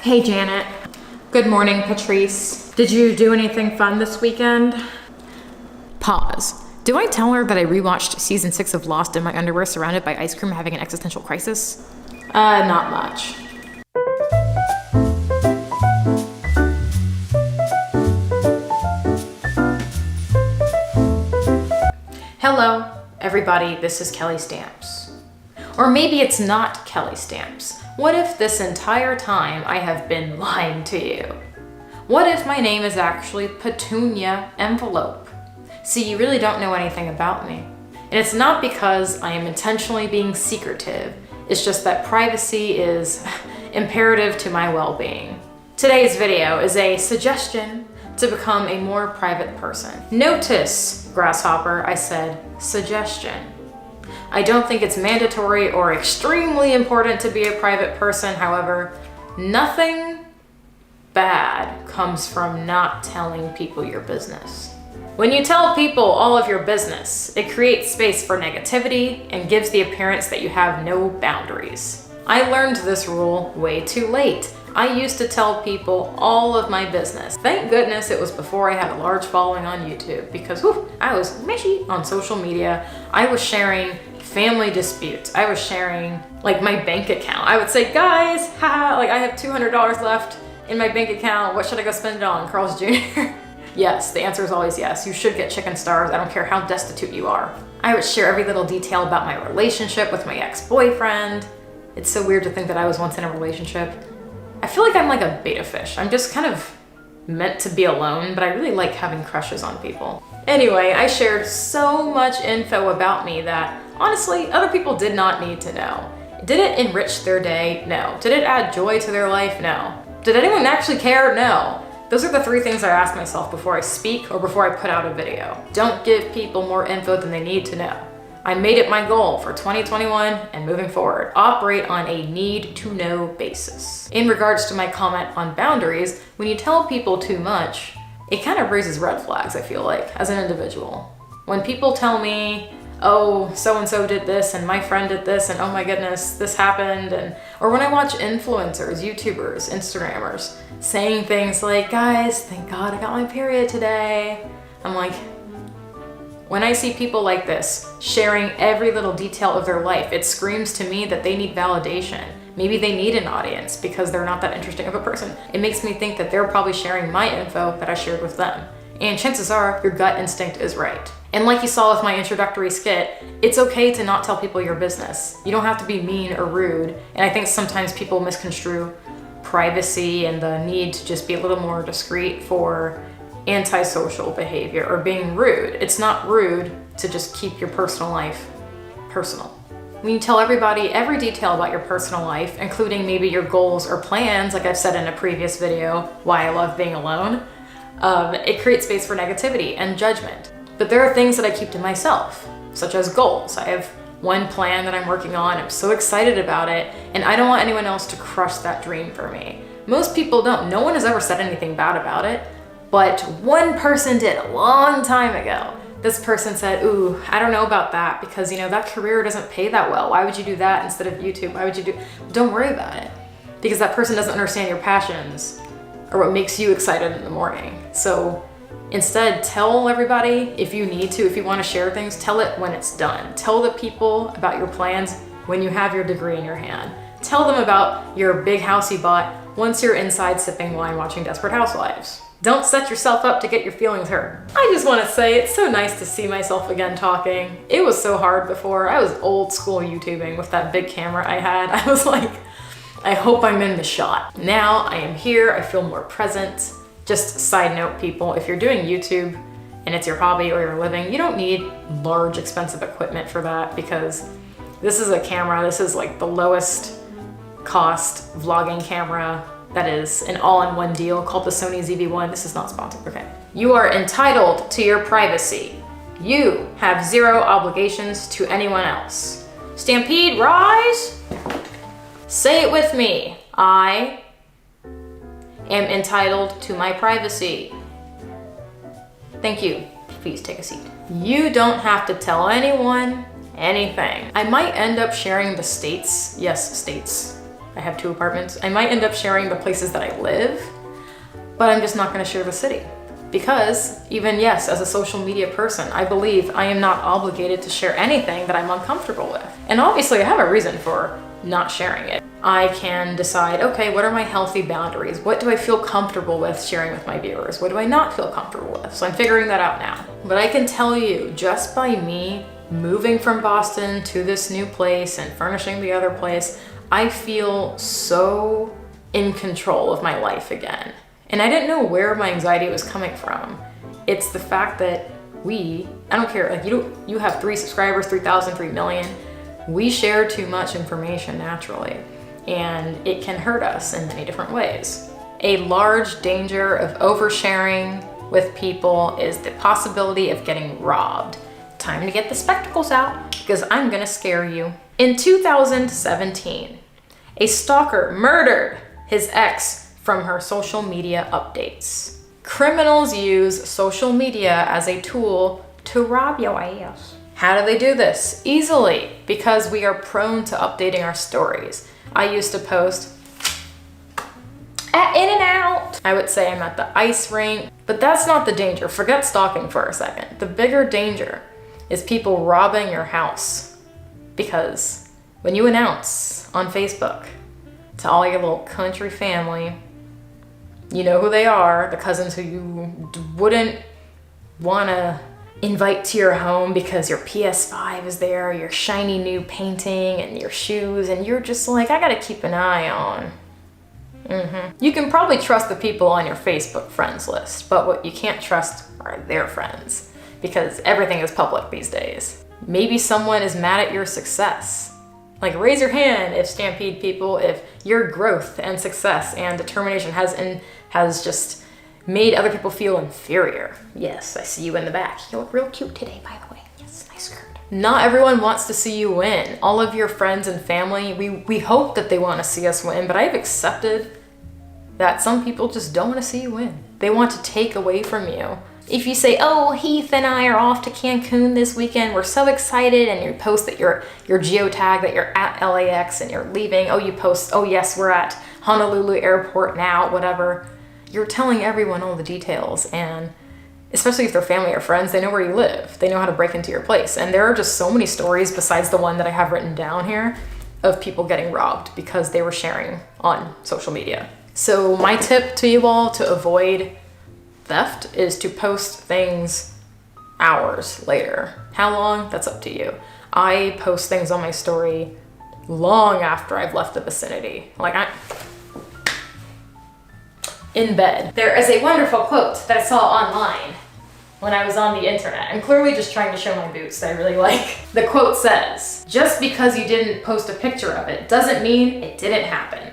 Hey Janet. Good morning, Patrice. Did you do anything fun this weekend? Pause. Do I tell her that I rewatched season 6 of Lost in my underwear surrounded by ice cream having an existential crisis? Not much. Hello, everybody, this is Kelly Stamps. Or maybe it's not Kelly Stamps. What if this entire time I have been lying to you? What if my name is actually Petunia Envelope? See, you really don't know anything about me. And it's not because I am intentionally being secretive, it's just that privacy is imperative to my well-being. Today's video is a suggestion to become a more private person. Notice, Grasshopper, I said suggestion. I don't think it's mandatory or extremely important to be a private person. However, nothing bad comes from not telling people your business. When you tell people all of your business, it creates space for negativity and gives the appearance that you have no boundaries. I learned this rule way too late. I used to tell people all of my business. Thank goodness it was before I had a large following on YouTube because I was meshy on social media. I was sharing family disputes. I was sharing like my bank account. I would say, guys, like I have $200 left in my bank account. What should I go spend it on? Carl's Jr. Yes, the answer is always yes. You should get chicken stars. I don't care how destitute you are. I would share every little detail about my relationship with my ex-boyfriend. It's so weird to think that I was once in a relationship. I feel like I'm like a beta fish. I'm just kind of meant to be alone, but I really like having crushes on people. Anyway, I shared so much info about me that honestly, other people did not need to know. Did it enrich their day? No. Did it add joy to their life? No. Did anyone actually care? No. Those are the 3 things I ask myself before I speak or before I put out a video. Don't give people more info than they need to know. I made it my goal for 2021 and moving forward. Operate on a need-to-know basis. In regards to my comment on boundaries, when you tell people too much, it kind of raises red flags, I feel like, as an individual. When people tell me, oh, so-and-so did this and my friend did this and oh my goodness, this happened, or when I watch influencers, YouTubers, Instagrammers saying things like, guys, thank God I got my period today. I'm like, when I see people like this sharing every little detail of their life, it screams to me that they need validation. Maybe they need an audience because they're not that interesting of a person. It makes me think that they're probably sharing my info that I shared with them. And chances are your gut instinct is right. And like you saw with my introductory skit, it's okay to not tell people your business. You don't have to be mean or rude. And I think sometimes people misconstrue privacy and the need to just be a little more discreet for antisocial behavior or being rude. It's not rude to just keep your personal life personal. When you tell everybody every detail about your personal life, including maybe your goals or plans, like I've said in a previous video, why I love being alone, it creates space for negativity and judgment. But there are things that I keep to myself, such as goals. I have one plan that I'm working on. I'm so excited about it, and I don't want anyone else to crush that dream for me. Most people don't. No one has ever said anything bad about it, but one person did a long time ago. This person said, ooh, I don't know about that because, you know, that career doesn't pay that well. Why would you do that instead of YouTube? Why would you do? Don't worry about it because that person doesn't understand your passions or what makes you excited in the morning. So instead, tell everybody if you need to, if you want to share things, tell it when it's done. Tell the people about your plans when you have your degree in your hand. Tell them about your big house you bought once you're inside sipping wine watching Desperate Housewives. Don't set yourself up to get your feelings hurt. I just want to say it's so nice to see myself again talking. It was so hard before. I was old school YouTubing with that big camera I had. I was like, I hope I'm in the shot. Now I am here, I feel more present. Just side note people, if you're doing YouTube and it's your hobby or your living, you don't need large expensive equipment for that because this is a camera, this is like the lowest cost vlogging camera that is an all-in-one deal called the Sony ZV-1. This is not sponsored, okay. You are entitled to your privacy. You have 0 obligations to anyone else. Stampede, rise! Say it with me. I am entitled to my privacy. Thank you. Please take a seat. You don't have to tell anyone anything. I might end up sharing the states. Yes, states. I have 2 apartments. I might end up sharing the places that I live, but I'm just not gonna share the city. Because even, yes, as a social media person, I believe I am not obligated to share anything that I'm uncomfortable with. And obviously I have a reason for not sharing it. I can decide, okay, what are my healthy boundaries? What do I feel comfortable with sharing with my viewers? What do I not feel comfortable with? So I'm figuring that out now. But I can tell you, just by me moving from Boston to this new place and furnishing the other place, I feel so in control of my life again. And I didn't know where my anxiety was coming from. It's the fact that I don't care, like you have 3 subscribers, 3,000, 3 million. We share too much information naturally, and it can hurt us in many different ways. A large danger of oversharing with people is the possibility of getting robbed. Time to get the spectacles out, because I'm gonna scare you. In 2017, a stalker murdered his ex from her social media updates. Criminals use social media as a tool to rob your ass. How do they do this? Easily, because we are prone to updating our stories. I used to post at In-N-Out. I would say I'm at the ice rink, but that's not the danger. Forget stalking for a second. The bigger danger is people robbing your house. Because when you announce on Facebook to all your little country family, you know who they are, the cousins who you wouldn't wanna invite to your home because your PS5 is there, your shiny new painting and your shoes, and you're just like, I gotta keep an eye on. You can probably trust the people on your Facebook friends list, but what you can't trust are their friends, because everything is public these days. Maybe someone is mad at your success. Like, raise your hand if Stampede people, if your growth and success and determination has just made other people feel inferior. Yes, I see you in the back. You look real cute today, by the way. Yes, nice skirt. Not everyone wants to see you win. All of your friends and family, we hope that they want to see us win, but I've accepted that some people just don't want to see you win. They want to take away from you. If you say, oh, Heath and I are off to Cancun this weekend, we're so excited, and you post that your geotag, that you're at LAX and you're leaving, oh, you post, oh yes, we're at Honolulu airport now, whatever. You're telling everyone all the details, and especially if they're family or friends, they know where you live. They know how to break into your place. And there are just so many stories besides the one that I have written down here of people getting robbed because they were sharing on social media. So my tip to you all to avoid theft is to post things hours later. How long? That's up to you. I post things on my story long after I've left the vicinity. Like, I'm in bed. There is a wonderful quote that I saw online when I was on the internet. I'm clearly just trying to show my boots that I really like. The quote says, just because you didn't post a picture of it doesn't mean it didn't happen.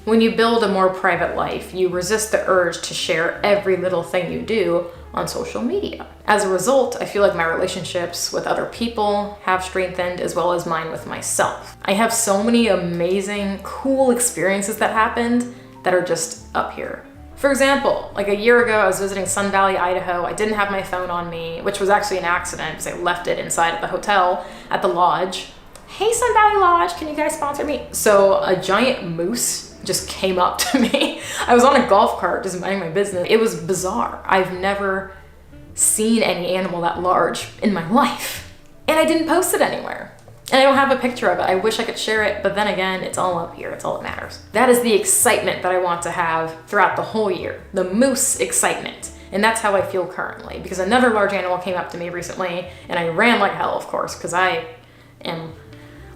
When you build a more private life, you resist the urge to share every little thing you do on social media. As a result, I feel like my relationships with other people have strengthened, as well as mine with myself. I have so many amazing, cool experiences that happened that are just up here. For example, like a year ago, I was visiting Sun Valley, Idaho. I didn't have my phone on me, which was actually an accident because I left it inside of the hotel at the lodge. Hey, Sun Valley Lodge, can you guys sponsor me? So a giant moose just came up to me. I was on a golf cart just minding my business. It was bizarre. I've never seen any animal that large in my life. And I didn't post it anywhere. And I don't have a picture of it. I wish I could share it, but then again, it's all up here. It's all that matters. That is the excitement that I want to have throughout the whole year. The moose excitement. And that's how I feel currently, because another large animal came up to me recently and I ran like hell, of course, because I am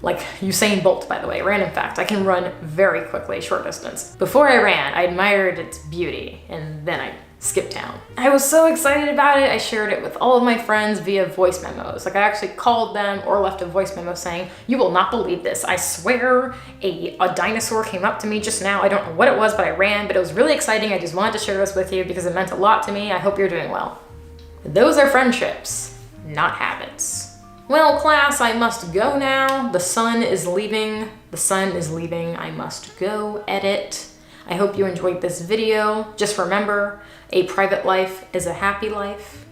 like Usain Bolt, by the way. Random fact, I can run very quickly, short distance. Before I ran, I admired its beauty, and then I skipped town. I was so excited about it, I shared it with all of my friends via voice memos. Like, I actually called them or left a voice memo saying, you will not believe this. I swear a dinosaur came up to me just now. I don't know what it was, but I ran, but it was really exciting. I just wanted to share this with you because it meant a lot to me. I hope you're doing well. Those are friendships, not habits. Well, class, I must go now. The sun is leaving. The sun is leaving. I must go edit. I hope you enjoyed this video. Just remember, a private life is a happy life.